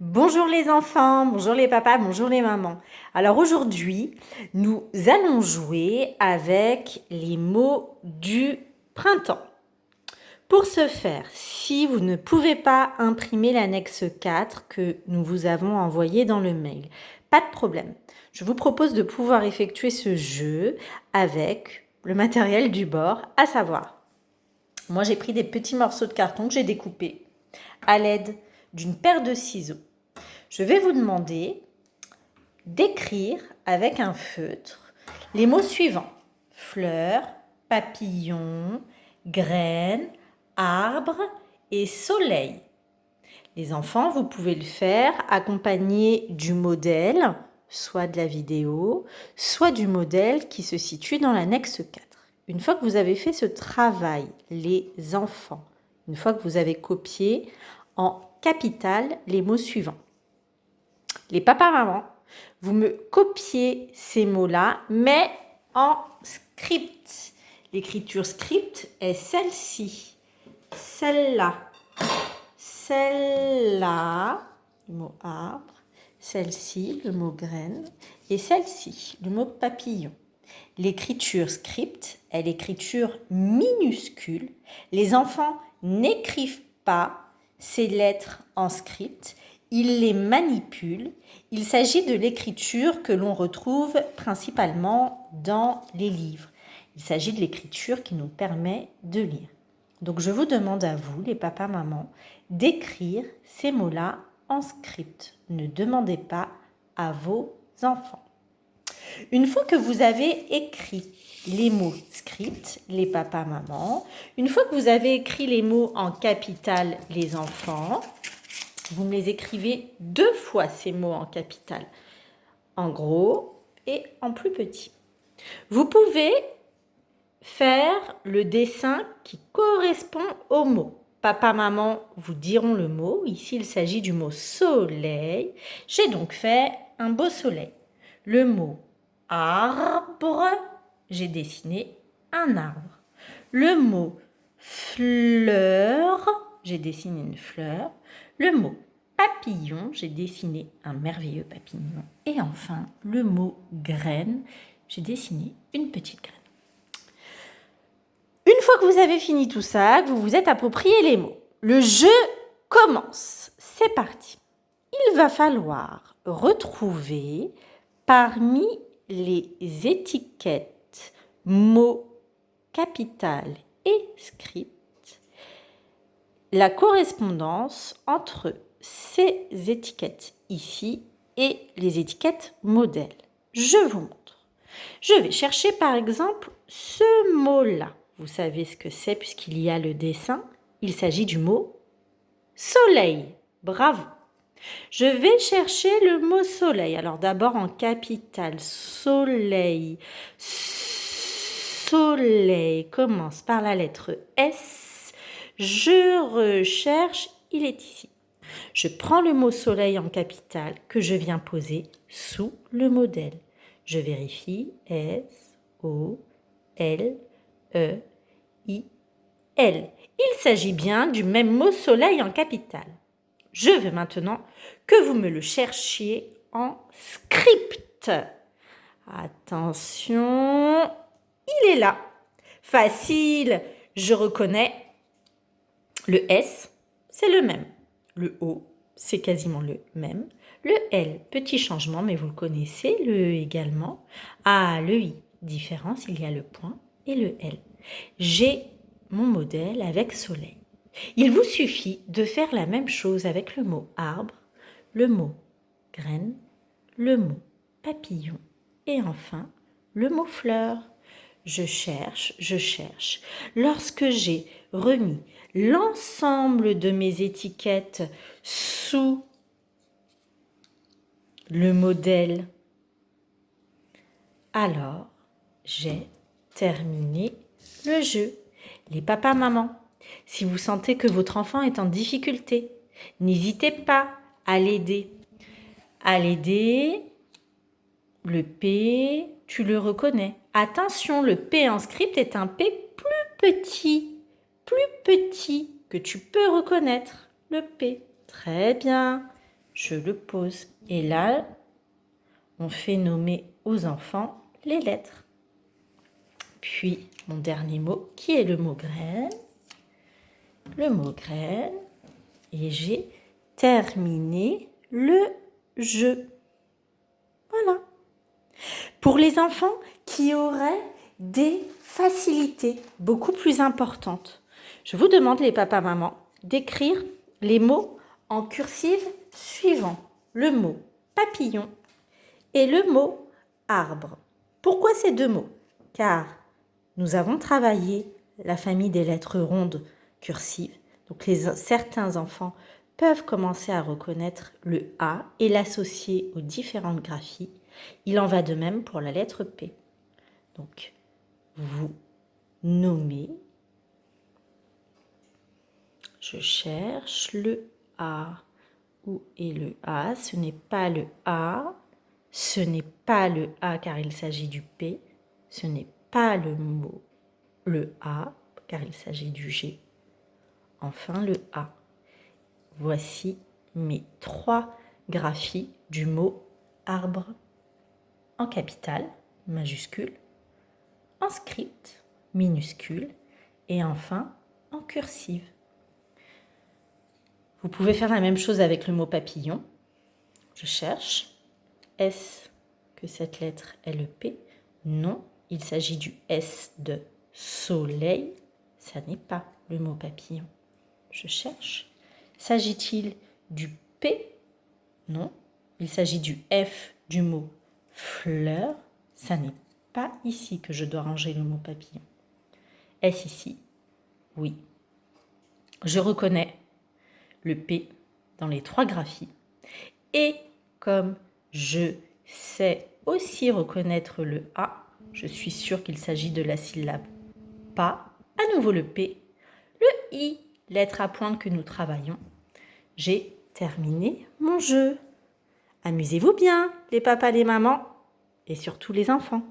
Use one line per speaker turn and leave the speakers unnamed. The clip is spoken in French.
Bonjour les enfants, bonjour les papas, bonjour les mamans. Alors aujourd'hui, nous allons jouer avec les mots du printemps. Pour ce faire, si vous ne pouvez pas imprimer l'annexe 4 que nous vous avons envoyé dans le mail, pas de problème. Je vous propose de pouvoir effectuer ce jeu avec le matériel du bord, à savoir, moi j'ai pris des petits morceaux de carton que j'ai découpés à l'aide d'une paire de ciseaux. Je vais vous demander d'écrire avec un feutre les mots suivants. Fleurs, papillon, graines, arbre et soleil. Les enfants, vous pouvez le faire accompagné du modèle, soit de la vidéo, soit du modèle qui se situe dans l'annexe 4. Une fois que vous avez fait ce travail, les enfants, une fois que vous avez copié en capital les mots suivants. Les papas-mamans, vous me copiez ces mots-là, mais en script. L'écriture script est celle-ci, celle-là, celle-là, le mot arbre, celle-ci, le mot graine, et celle-ci, le mot papillon. L'écriture script est l'écriture minuscule. Les enfants n'écrivent pas ces lettres en script, ils les manipulent. Il s'agit de l'écriture que l'on retrouve principalement dans les livres. Il s'agit de l'écriture qui nous permet de lire. Donc je vous demande à vous, les papas, mamans, d'écrire ces mots-là en script. Ne demandez pas à vos enfants. Une fois que vous avez écrit les mots script, les papas, mamans, une fois que vous avez écrit les mots en capital, les enfants, vous me les écrivez 2 fois ces mots en capital, en gros et en plus petit. Vous pouvez faire le dessin qui correspond au mot. Papa, maman vous diront le mot. Ici, il s'agit du mot soleil. J'ai donc fait un beau soleil. Le mot arbre, j'ai dessiné un arbre. Le mot fleur, j'ai dessiné une fleur. Le mot papillon, j'ai dessiné un merveilleux papillon. Et enfin, le mot graine, j'ai dessiné une petite graine. Une fois que vous avez fini tout ça, que vous vous êtes approprié les mots, le jeu commence. C'est parti. Il va falloir retrouver parmi les étiquettes mots capital et script la correspondance entre ces étiquettes ici et les étiquettes modèles. Je vous montre. Je vais chercher par exemple ce mot-là. Vous savez ce que c'est puisqu'il y a le dessin. Il s'agit du mot soleil. Bravo. Je vais chercher le mot soleil. Alors d'abord en capital, soleil. Soleil commence par la lettre S. Je recherche, il est ici. Je prends le mot soleil en capital que je viens poser sous le modèle. Je vérifie S, O, L, E, I, L. Il s'agit bien du même mot soleil en capital. Je veux maintenant que vous me le cherchiez en script. Attention, il est là. Facile, je reconnais. Le S, c'est le même. Le O, c'est quasiment le même. Le L, petit changement, mais vous le connaissez. Le E également. Ah, le I, différence, il y a le point et le L. J'ai mon modèle avec soleil. Il vous suffit de faire la même chose avec le mot arbre, le mot graine, le mot papillon et enfin le mot fleur. Je cherche. Lorsque j'ai remis l'ensemble de mes étiquettes sous le modèle, alors j'ai terminé le jeu. Les papas, mamans, si vous sentez que votre enfant est en difficulté, n'hésitez pas à l'aider. À l'aider, le P, tu le reconnais. Attention, le P en script est un P plus petit que tu peux reconnaître. Le P. Très bien. je le pose. Et là, on fait nommer aux enfants les lettres. Puis, mon dernier mot, qui est le mot graine. Le mot graine. Et j'ai terminé le jeu. Voilà. Pour les enfants qui auraient des facilités beaucoup plus importantes, je vous demande, les papas-mamans, d'écrire les mots en cursive suivant le mot papillon et le mot arbre. Pourquoi ces deux mots? Car nous avons travaillé la famille des lettres rondes cursives. Donc certains enfants peuvent commencer à reconnaître le A et l'associer aux différentes graphies. Il en va de même pour la lettre P. Donc, vous nommez, je cherche le A. Où est le A? Ce n'est pas le A. Ce n'est pas le A car il s'agit du P. Ce n'est pas le mot le A car il s'agit du G. Enfin le A. Voici mes 3 graphies du mot arbre en capitale, majuscule, en script, minuscule et enfin en cursive. Vous pouvez faire la même chose avec le mot papillon. Je cherche. Est-ce que cette lettre est le P? Non, il s'agit du S de soleil. Ça n'est pas le mot papillon. Je cherche. S'agit-il du P? Non, il s'agit du F du mot fleur. Ça n'est pas ici que je dois ranger le mot papillon. Est-ce ici? Oui. Je reconnais le P dans les 3 graphies. Et comme je sais aussi reconnaître le A, je suis sûre qu'il s'agit de la syllabe pas. À nouveau le P, le I, lettre à pointe que nous travaillons. J'ai terminé mon jeu. Amusez-vous bien, les papas, les mamans, et surtout les enfants.